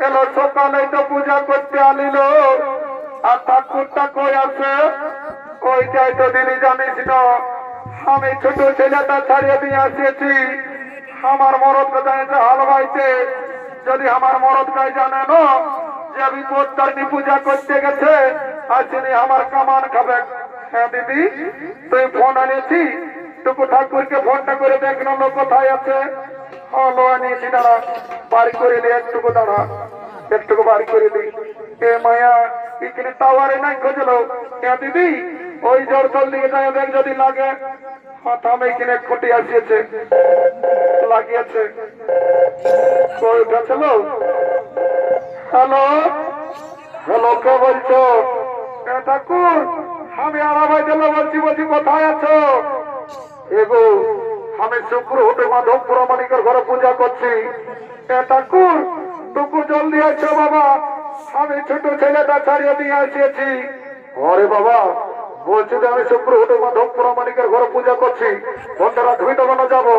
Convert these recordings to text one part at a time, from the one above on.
এলো সকালে তো পূজা করতে আনিল আর ঠাকুরটা কই আছে ওইটাই তো দিদি জানিস না আমি ছোট ছেলেটা ছাড়িয়ে দিয়ে আসিয়েছি আমার মরদ জানিছে হালবাইতে যদি আমার মরদ গাই জানে না যে বিপদ তারিণী পূজা করতে গেছে আসেনি আমার কামান খাবে। হ্যাঁ দিদি তুই ফোন আনিয়েছি টুকু ঠাকুরকে ফোনটা করে দেখলাম কোথায় আছে। হলো আনিয়েছি দাঁড়া বাড়ি করে নি একটুকু দাঁড়া একটুকু বাড়ি করে দিই। এ মায়া এখানে টাওয়ারে নাই খোঁজলো। হ্যাঁ দিদি ওই জোর চল দিকে যায় দেখ যদি লাগে। আমি এখানে খুঁটি আসিয়েছে লাগিয়েছে কই উঠেছিল। হ্যালো হ্যালো কে বলছো? ঠাকুর আমি আরামাই দিল বলছি বলছি কোথায় আছো? এগো আমি শুক্র হতে মাধবপুর মানিকের ঘরে পূজা করছি। ঠাকুর টুকু জলদি আছো বাবা আমি ছোট ছেলেটা ছাড়িয়ে দিয়ে আসিয়েছি। আরে বাবা বলছি যে আমি শুক্র হতে মাধবপুর মানিকের ঘরে পূজা করছি ঘন্টা রাখবি তখন যাবো।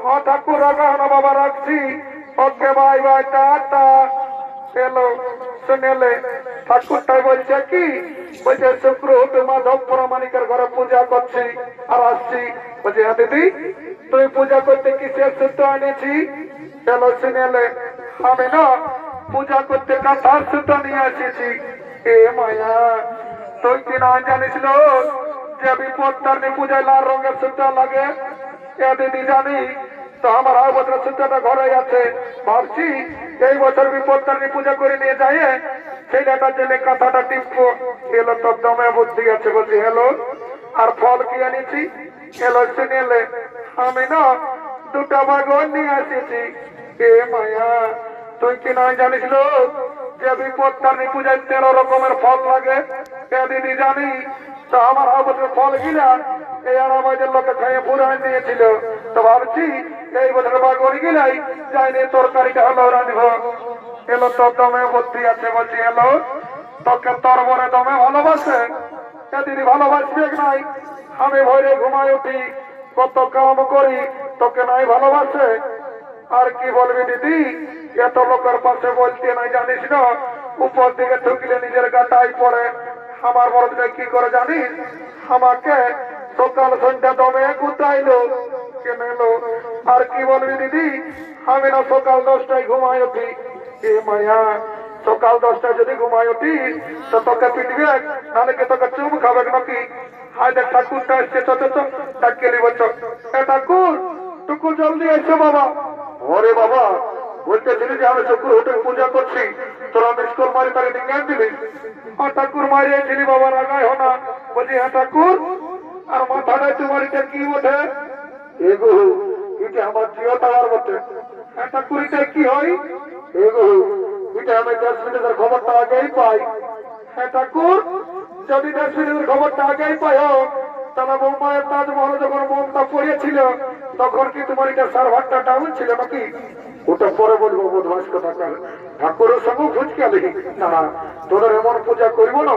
হ্যাঁ ঠাকুর রাখা না বাবা রাখছি। Okay bye bye tata. এলো শুনেলে ঠাকুরটাই বলছে কি বলছে শুক্র হতে মাধবপুর মানিকের ঘরে পূজা করছি আর আসছি। বলছে হ্যাঁ দিদি তুই পূজা করতে কিসের সূত্র আনিয়েছি? এলো শুনেলে আমি না পূজা করতে কাঁথার সূত্র নিয়ে আসিয়েছি। এ মায়া তুই কি না জানিস যে বিপদ তারিণী পূজায় লাল রঙের সূত্র লাগে? এ দিদি জানি তো আমার আর বছর সূত্রটা ঘরে আছে ভাবছি এই বছর বিপদ তারিণী পূজা করে নিয়ে যায় ছেলেটার জন্য কাঁথাটা টিপবো। এলো তোর দমে বুদ্ধি আছে বলছি হ্যালো আর ফল কি আনিছি? এলো শুনেলে আমি না দুটা বাগন নিয়ে আসিছি। এ মায়া তুই কি না জানিস যে বিপদ তারিণী পূজায় 13 রকমের ফল লাগে? এ দিদি জানি তো আমার বছর ফল গিলা এই আরামাইদের লোকে খাইয়ে পুরান দিয়েছিল তো ভাবছি এই বছর বাগনি গিলাই যাইনি তরকারিটা হলো রাঁধব। এলো তোর দমে বুদ্ধি আছে বলছি এলো তোকে তোর মনে দমে ভালোবাসে। এ দিদি ভালোবাসবে নাই? আমি ভোরে ঘুমায় উঠি কত কাম করি তোকে নাই ভালোবাসে? আর কি বলবি দিদি এত লোকের পাশে বলতে নাই জানিস না উপর দিকে ঠুকলে নিজের গাটাই পড়ে। আমার মরদটা কি করে জানিস আমাকে সকাল সন্ধ্যা দমে কুতাইলো কেনেলো। আর কি বলবি দিদি আমি না সকাল 10টায় ঘুমায় উঠি। এ মায়া সকাল 10টায় যদি ঘুমায় উঠি তো তোকে পিটবে নাহলে কি তোকে চুম খাবে নাকি? হায় দেখ ঠাকুরটা এসছে ডাকিয়ে বলছ এ ঠাকুর টুকু জলদি এসো বাবা। ওরে বাবা বলতেছিলি যে আমি শুক্র হোটেল পূজা করছি তোরা স্কুল মারি তাকে ডিঙ্গান দিবি। হ্যাঁ ঠাকুর মারিয়েছিলি বাবা রাগাই হো না। বলছি হ্যাঁ ঠাকুর আর মাথাটায় তোমার এটা কি ওঠে? এগো এটা আমার জিও টাওয়ার বটে। হ্যাঁ ঠাকুর এটা কি হয়? এগো এটা আমি 10 মিনিটের খবরটা আগেই পাই। হ্যাঁ ঠাকুর যদি 10 মিনিটের খবরটা আগেই পাই হোক তাহলে বোম্বাইয়ের তাজমহলে যখন বোমটা পড়েছিল তখন কি তোমার এটা সার্ভারটা ডাউন ছিল নাকি? ওটা পরে বলবো বদমাস কথা। ঠাকুরের সঙ্গে খুঁজকে আলি না তোদের এমন পূজা করবো না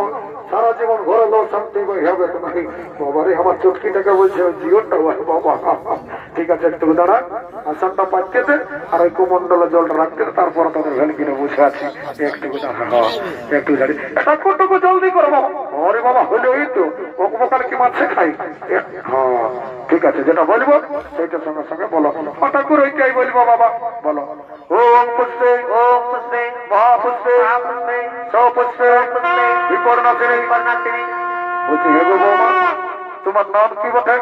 সারা জীবন ঘরে লোক শান্তি হবে নাকি? বাবারে আমার চটকিটাকে বলছে জিওটা বাবা। ঠিক আছে একটু দাঁড়া আসানটা পাচ্ছে আর ওই কুমন্ডলে জলটা রাখতে তারপরে তাদের ভ্যালি কিনে বসে আছি। একটু দাঁড়া একটু দাঁড়ি ঠাকুরটুকু জলদি করো বাবা। আরে বাবা হলে ওই তো বকবকাল কি মাছে খাই। হ্যাঁ ঠিক আছে যেটা বলবো সেইটার সঙ্গে সঙ্গে বলো। ঠাকুর ওইটাই বলবো বাবা বলো। ওম পুষ্পে ওম পুষ্পে মহাপুষ্পে সপুষ্পে বিপর্ণাশিনী। বলছি হে গো বৌমা তোমার নাম কি বটে?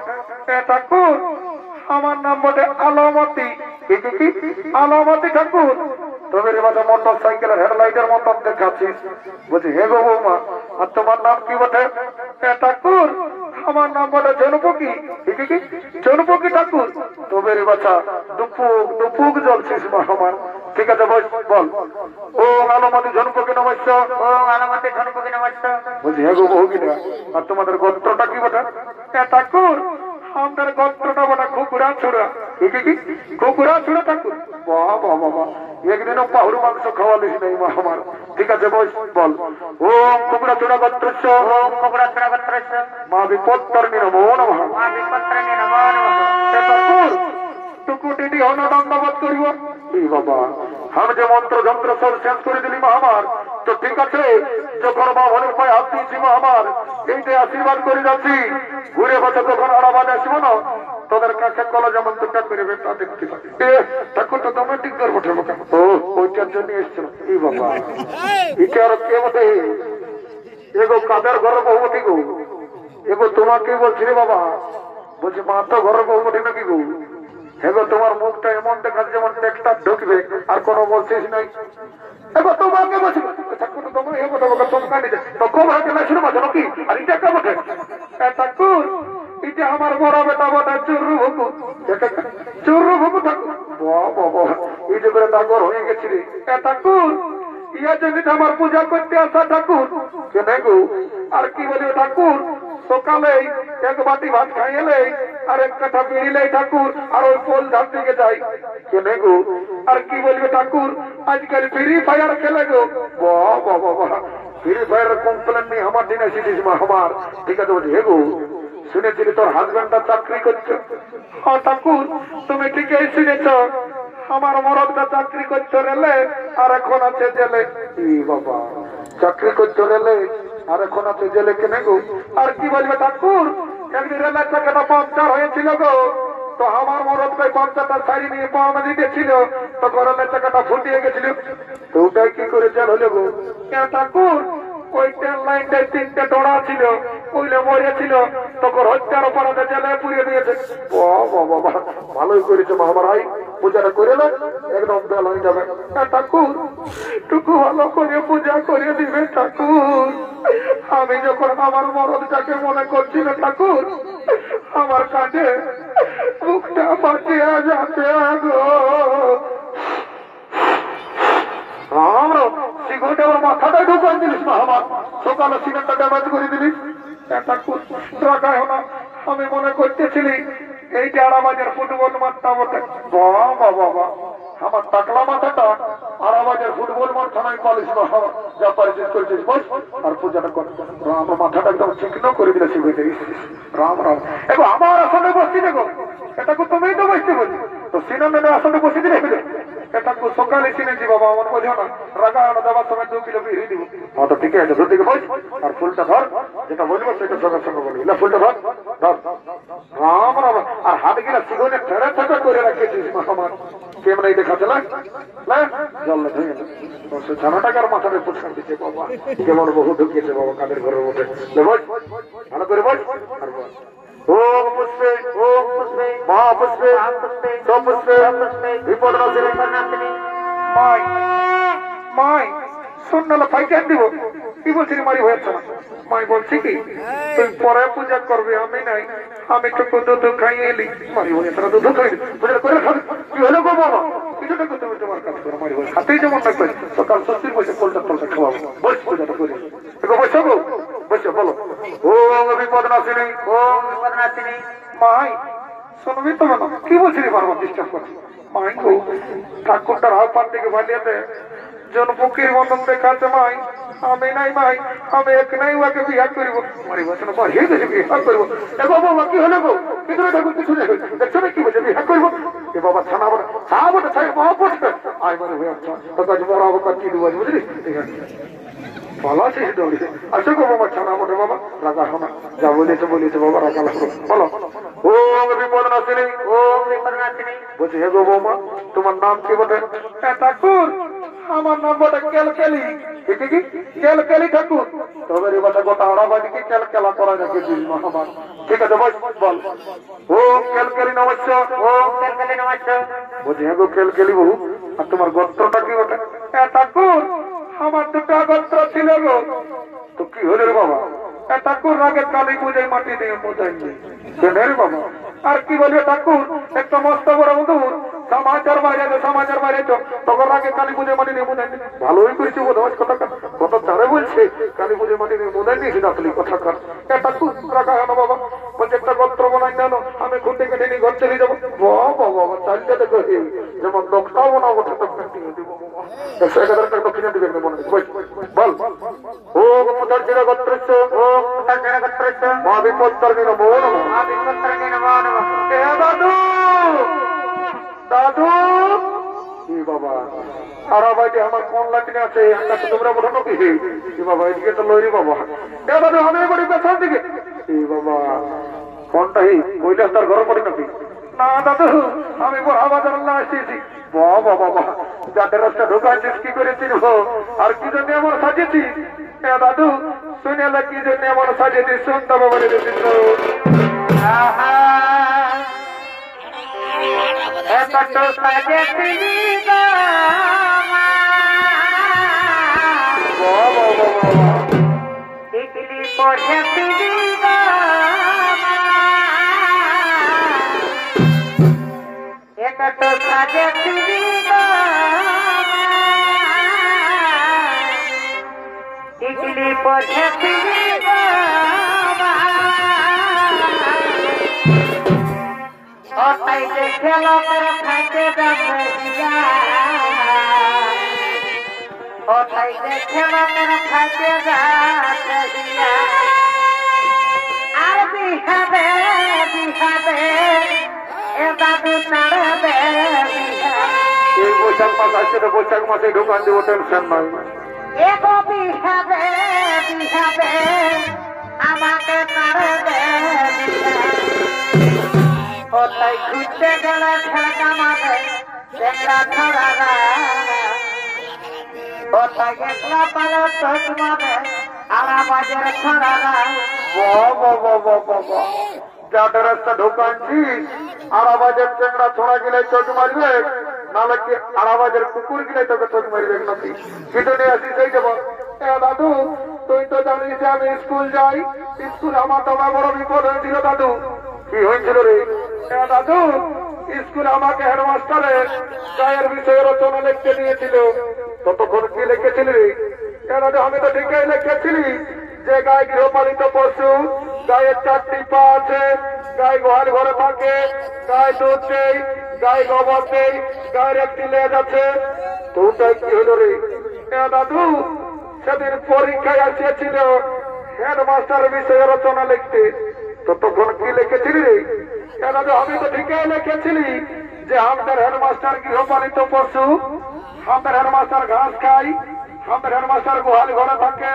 ঠাকুর আমার নাম বটে আলমতি। আলমতি ঠাকুর তোদের এবার মোটর সাইকেলের হেডলাইটের মতন দেখাচ্ছিস। বলছি হে গো বৌমা আর তোমার নাম কি বটে? ঠাকুর আমার নাম বলে জনপকি। জনপকি ঠাকুর তোদের বাচ্চা দুপুক দুপুক জ্বলছিস মা আমার। ঠিক আছে বল ও আলমতি জনপকি নমস্য। ও আলমতি জনপকি নমস্য। বলছি হে গো বহুকিনা আর তোমাদের গোত্রটা কি বটে? ঠাকুর আমাদের গোত্রটা বটে কুকুরা ছুড়া। কুকুরা ছুড়া ঠাকুর। বাবা বাবা একদিনও পাহুড় মাংস খাওয়ালিস নেই মা আমার। ঠিক আছে বল ওম কুকুরা ছুড়া গোত্রস্য। ওম কুকুরা ছুড়া গোত্রস্য মা বিপত্তারিণী নমো নমঃ। মা বিপত্তারিণী নমঃ। করিব এই বাবা আমি যে মন্ত্র যন্ত্র সব শেষ করে দিলি মা আমার তো ঠিক আছে যখন মা মনের পায়ে হাত দিয়েছি মা আমার এইটাই আশীর্বাদ করে যাচ্ছি ঘুরে বছর যখন আরাবাদ আসবো না তোদের কাছে কলা যেমন দুটা করে বেটা দেখতে পাবি তখন তো তোমার ঠিক করবো কেন ও ওইটার জন্য এসছিল এই বাবা এটা আর কে বটে এগো কাদের ঘরে বহুমতি গো এগো তোমাকে বলছি রে বাবা বলছি মা তো ঘরে বহুমতি নাকি গো এগো তোমার মুখটা এমন দেখাচ্ছে যেমন টেক্সটা ঢুকবে আর কোনো বলছিস নাই এগো তোমাকে বলছি তোমার এগো তোমাকে চমকানি দে তো কম হাতে না শুনে বলছো নাকি আর এটা কে বটে ঠাকুর এটা আমার বড় বেটা বটে চুরু ভুকু ঠাকুর বাবা এই যে করে ডাগর হয়ে গেছি রে ঠাকুর ইয়া যদি আমার পূজা করতে আসা ঠাকুর কেন গো আর কি বলবে ঠাকুর সকালে এক বাটি ভাত খাইলে আর এক কাঠা বেরিলে ঠাকুর আর ওই পোল ধার দিকে যাই কেন গো আর কি বলবে ঠাকুর আজকাল ফ্রি ফায়ার খেলে গো বাবা ফ্রি ফায়ার কমপ্লেন নেই আমার দিনে এসেছিস মা আমার ঠিক আছে বলছি হে গো শুনেছিলি তোর হাজবেন্ডটা চাকরি করছে হ্যাঁ ঠাকুর তুমি ঠিকই শুনেছ আমার মরদটা চাকরি করছো রেলে আর এখন আছে জেলে বাবা চাকরি করছো রেলে আর এখন আছে জেলে কেনে গো আর কি বলবে ঠাকুর একদিন রেলের চাকাটা পাংচার হয়েছিল গো তো আমার মরদকে পাংচারটা শাড়ি নিয়ে পাওনা দিতেছিল তখন রেলের চাকাটা ফুটিয়ে গেছিল তো ওটাই কি করে জেল হলো গো ঠাকুর ওই ট্রেন লাইনটায় 3টে ডোড়া ছিল ওইলে মরেছিল তখন হত্যার অপরাধে জেলে পুড়িয়ে দিয়েছে বাবা ভালোই করেছে মহামারাই পূজাটা করে না একদম বেল হয়ে যাবে ঠাকুর টুকু ভালো করে পূজা করে দিবে ঠাকুর আমি যখন আমার মরদটাকে মনে করছি না ঠাকুর আমার কাছে মুখটা বাঁচিয়ে যাবে গো সিগারেটে আমার মাথাটাই ঢুকান দিলিস না আমার সকালে সিগারেটটা ড্যামেজ করে দিলিস আমি মনে করতেছিলি এইটা আড়াবাজার ফুটবল মাঠটা বটে বাবা আমার টাকলা মাথাটা আড়াবাজার ফুটবল মাঠ থানায় পালিস না যা পারিস করেছিস বস আর পূজাটা কর আমার মাথাটা একদম চিকনো করে দিলে সিগারেটে রাম রাম এগো আমার আসনে বসছি দেখো এটাকে তুমিই তো বসতে বলছি তো সিনেমের আসনে বসে দিলে এটা সকালে চিনেছি বাবা আমার বোঝো না রাগা দেওয়ার সময় 2 কিলো বিড়ি দিব তো ঠিক আছে দুদিকে বস আর ফুলটা ধর যেটা বলবো সেটা সঙ্গে সঙ্গে বলবি না ফুলটা ধর ধর রাম রাম আর হাত গিলা সিগনে ঠেড়ে ঠেড়ে করে রাখেছিস আমার কেমন এই দেখাচ্ছে না জল ধুয়ে সে ছানাটাকে আর মাথাটা পুরস্কার দিচ্ছে বাবা কেমন বহু ঢুকিয়েছে বাবা কাদের ঘরের মধ্যে বস ভালো করে বস আর বস ओम पुष्पे महा पुष्पे सो पुष्पे विपदनाशिनी माय माय শুনলে ফাইটান দিব কি বলছিস মারি হয়েছে না মাই বলছি কি তুই পরে পূজা করবি আমি নাই আমি একটু দুধ খাইয়ে এলি মারি হয়েছে না দুধ খাই পূজা করে খাবি কি হলো গো বাবা কিছুটা তুমি তোমার কাজ করো মারি হয়েছে হাতেই যেমন থাকবে সকাল 70 পয়সা কোলটা তোলটা খাওয়াবো বস পূজাটা করে দেখো বসো গো বসো বলো ওম বিপদনাশিনী মাই শুনবি তো না কি বলছিস বারবার ডিস্টার্ব করছিস মাই গো ঠাকুরটার হাত পান থেকে ভালিয়াতে জনপক্ষের মতন দেখাচ্ছে মাই আমি নাই মাই আমি এক নাই ওকে বিয়া করিব মারি বসে বাড়িয়ে গেছে বিয়া করবো এ বাবা কি হলো গো ভিতরে ঠাকুর কিছু নেই দেখছো না কি বলছে বিয়া করবো এ বাবা ছানা বলে ছাড়া ছাড় বাবা পড়ছে আয় মানে হয়ে আসছে তো কাজ বড় অবকার কি দেবো বুঝলি ঠিক আছে ভালো আছিস দৌড়ি আসো গো বাবা ছানা বটে বাবা রাগা শোনা যা বলেছে বাবা রাগা লাগলো বলো ওম বিপদনাশিনী বলছি হে গো বৌমা তোমার নাম কি বটে ঠাকুর আমার নাম বটে কেলকেলি কি কেলকেলি ঠাকুর তবে রে বাটা গোটা আড়াবাদিকে কেলকেলা করা রেখেছিস মহামান ঠিক আছে বল ওম কেলকেলি নমস্কার ওম কেলকেলি নমস্কার বলছি হে গো কেলকেলি বহু আর তোমার গোত্রটা কি বটে ঠাকুর আমার দুটো গোত্র ছিল গো তো কি হলো রে বাবা ঠাকুর রাগে কালী পূজায় মাটি দিয়ে মোজাইনি রে বাবা আর কি বলবে ঠাকুর একটা মস্ত বড় মধুর সমাচার বাইরে তো তখন রাগে কালী পূজায় মাটি দিয়ে মোজাইনি ভালোই করেছি বোধ কথা কত তারে বলছে কালী পূজায় মাটি দিয়ে মোজাইনি আসলে কথা কার ঠাকুর রাখা হলো বাবা বলছে একটা গোত্র বানাই জানো আমি খুঁটে কেটে নিয়ে ঘর চলে যাবো বাবা চালটা দেখো যেমন লোকটাও বানাবো দিব দক্ষিণা দিবে মনে বল ও মুদার্জিরা গোত্রস্য ও মুদার্জিরা গোত্রস্য মা বিপত্তারিণী নমো নমঃ মা বিপত্তারিণী নমো নমঃ এ দাদু বাবা আর বাইতে আমার কোন লাইনে আছে একটা তো তোমরা বলো নাকি বাবা এদিকে তো লইরি বাবা দাদু আমি বলি পেছন দিকে বাবা কোনটা কৈলাস তার ঘর পড়ে নাকি না দাদু আমি বড় বাজার আসছি বাবা বাবা যাদের রাস্তা ঢোকাচ্ছিস কি করে চিনব আর কি জন্য এমন সাজেছি দাদু শুনে কি জন্য এমন সাজেছি শুনতে বাবা টিকলি পড়ে খেলা করে খাইতে যাবে খেলা করে খাইতে যাবে আর বিহাবে বিহাবে এ দাদু নাড়বে এই বৈশাখ মাস আসছে তো বৈশাখ মাসে ঢোকান দেবো টেনশন নাই এগো বিহাবে বিহাবে আমাকে নাড়বে ওটাই ঘুরতে গেলে ঠেলকা মারে চেংড়া ছড়ারা ওটাই একলা পালে তোষ মারে আরাবাজের ছড়ারা যাদের রাস্তা ঢোকানছি আড়াবাজের চেংড়া ছড়া গেলে চোখ মারবে নাহলে কি আড়াবাজের কুকুর গেলে তোকে চোখ মারবে নাকি কিন্তু নিয়ে আসি সেই যাবো দাদু তুই তো জানিস যে আমি স্কুল যাই স্কুল আমার তো বড় বিপদ হয়েছিল দাদু কি হয়েছিল রে দাদু স্কুল আমাকে হেডমাস্টারে গায়ের বিষয়ে রচনা লিখতে দিয়েছিল ততক্ষণ কি লিখেছিলি দাদু আমি তো ঠিকই লিখেছিলি যে গায়ে গৃহপালিত পশু গায়ের 4টি পা আছে গায়ে গোহাল ঘরে থাকে গায়ে দুধ দেয় গায়ে গোবর দেয় গায়ের একটি লেজ আছে তো ওটাই কি হলো রে দাদু সেদিন পরীক্ষায় আসিয়েছিল হেডমাস্টার বিষয়ে রচনা লিখতে ততক্ষণ কি লিখেছিলি রে দাদু আমি তো ঠিকই লিখেছিলি যে আমাদের হেডমাস্টার গৃহপালিত পশু আমাদের হেডমাস্টার ঘাস খায় আমাদের হেডমাস্টার গোহাল ঘরে থাকে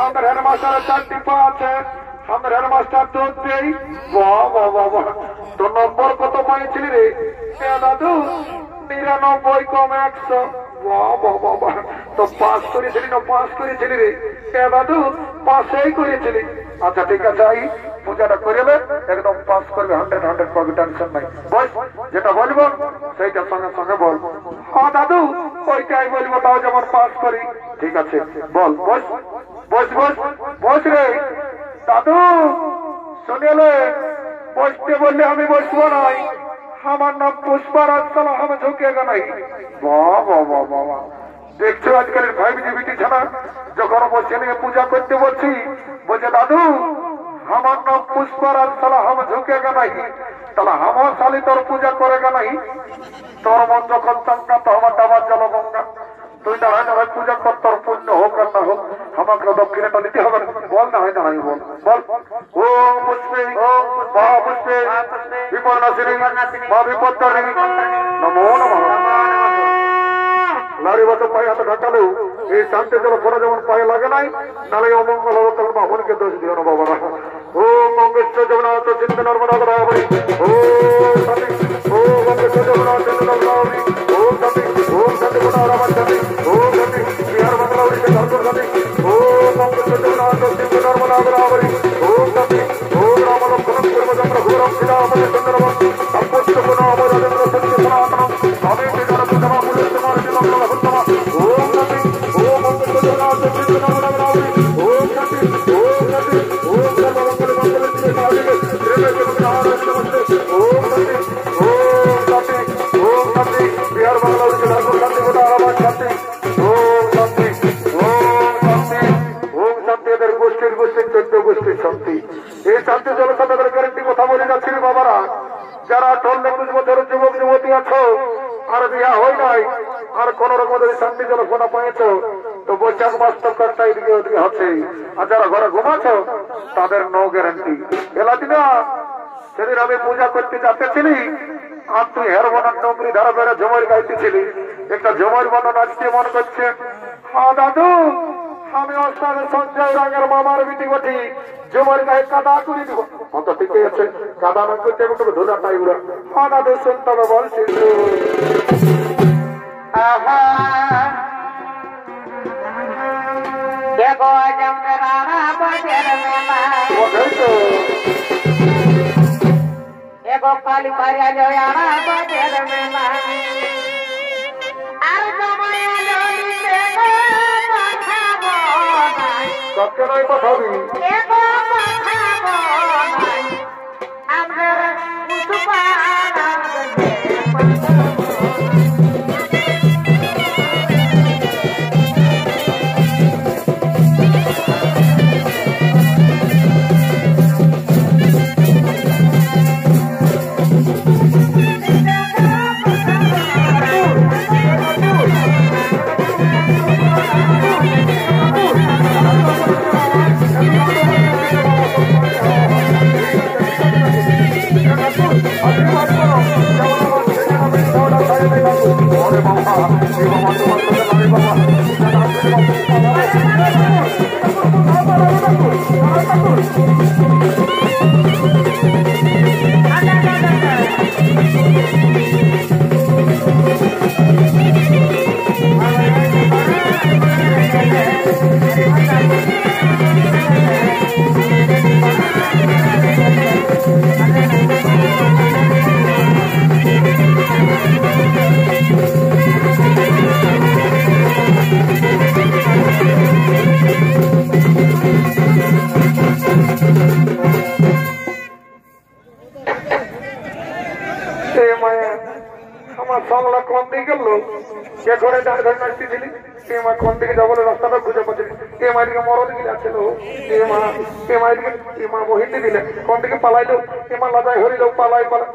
আমাদের হেডমাস্টারের 4টি পা আছে আমাদের হেডমাস্টার দুধ দেয় বাবা তো নম্বর কত পাইছিলি রে দাদু 99 কম 100 বাবা তো পাস করেছিলি না পাস করেছিলি রে দাদু পাসই করেছিলি আচ্ছা ঠিক আছে আই পূজাটা করে একদম পাস করবে 100 পাবে টেনশন নাই বস যেটা বলবো সেইটা সঙ্গে সঙ্গে বল হ্যাঁ দাদু ওইটাই বলবো তাও যেমন পাস করি ঠিক আছে বল বস বস বস বস রে দাদু শুনেলে বসতে বললে আমি বসবো নাই আমার নাম পুষ্পারাজ সালা আমি ঝুঁকেগা নাই বাবা দেখছো আজকালের 5G বিটি ছাড়া যখন আমার ছেলেকে পূজা করতে বলছি বলছে দাদু আমার নাম পুষ্পারাজ সালা আমি ঝুঁকেগা নাই তাহলে আমার শালি তোর পূজা করেগা নাই তোর মন যখন চাঙ্কা তো আমার ডাবার জল গঙ্গা তুই দাঁড়ায় দাঁড়ায় পূজা কর তোর পুণ্য হোক আর না হোক আমাকে দক্ষিণাটা নিতে হবে বল না হয় দাঁড়াই বল বল ও পুষ্পে মহাপুষ্পে বিপদ নাশিনী মা বিপত্তারিণী নমো নমঃ নারী বাচ্চা পায়ে হাতে ঢাকালেও এই শান্তি জল ফোরা যেমন পায়ে লাগে নাই নালে অমঙ্গল হবে কারণ বাহনকে দোষ দিও না বাবারা ও মঙ্গেশ্বর জগন্নাথ চিন্তা নর্মদা রাবণী ও সতী ও মঙ্গেশ্বর জগন্নাথ চিন্তা নর্মদা ও সতী ও সতী কোটা রাবণ সতী ও সতী বিহার বাংলা উড়িষ্যা ঝাড়খণ্ড সতী ও মঙ্গেশ্বর জগন্নাথ চিন্তা নর্মদা রাবণী ও সতী ও রাম লক্ষ্মণ পূর্বচন্দ্র ঘোরম সীতাপতি চন্দ্রবন সম্পত্তি গুণ অমরাজেন্দ্র সত্য সনাতন স্বামী বিধান সুতমা পুলিশ কুমার জীবন হুত্তমা ওম সতী ওম মঙ্গল জগন্নাথ চিন্তা নর্মদা রাবণী ওম সতী ওম সতী ওম সর্বমঙ্গল মঙ্গল শিবে সাধিকে শ্রীমে জগন্নাথ নমস্তে ওম সতী ওম সতী ওম সতী বিহার বাংলা উড়িষ্যা ঝাড়খণ্ড সতী গোটা রাবণ সতী ওম সতী ওম সতী ওম সতী এদের গোষ্ঠীর 14 গোষ্ঠীর শান্তি এই শান্তি জনসাধারণের গ্যারেন্টি কথা বলে যাচ্ছি বাবারা যারা 18-21 বছরের যুবক যুবতী আছো আর বিয়া হয় নাই আর কোন রকম যদি শান্তি জলসনা পেয়েছো তো বৈশাখ মাস তো কয়েকটা এদিকে ওদিকে হচ্ছে আর যারা ঘরে ঘুমাচ্ছ তাদের নো গ্যারেন্টি এলাদিনা সেদিন আমি পূজা করতে যাচ্ছিলি আর তুই হেরবনার নৌকরি ধারা বেড়ে ঝুমর গাইতেছিলি একটা জমার বর্ণনা আজকে মনে করছে। হ্যাঁ দাদু, আমি অস্থানে সঞ্জয় রাঙের মামার বিটি বটি, জমার গায়ে কাদা করে দিব। অত ঠিকই আছে, কাদা না করতে হবে তবে ধুলা টাই উড়া। হ্যাঁ দাদু, শুনতে হবে বলছি। देखो जमराना बजर मेला एगो काली पारिया जो यारा बजर मेला আর জমায়া ললি দেখো পাঠাবো নাই কাকে নাই পাঠাবি? এগো পাঠাবো নাই আমার উৎপাদন আমার সংলা কোন দিকে গেল? সে ঘরে দাঁড় ধরে নাচতেছিলি, এ মা কোন দিকে যাবো রাস্তাটা খুঁজে পাচ্ছিলি। এ মা দিকে মরদ গিয়ে আসছিল, এ মা দিকে এ মা বহিতে দিলে কোন দিকে পালাইলো, এ মা লাজাই হরিল পালাই পালাই।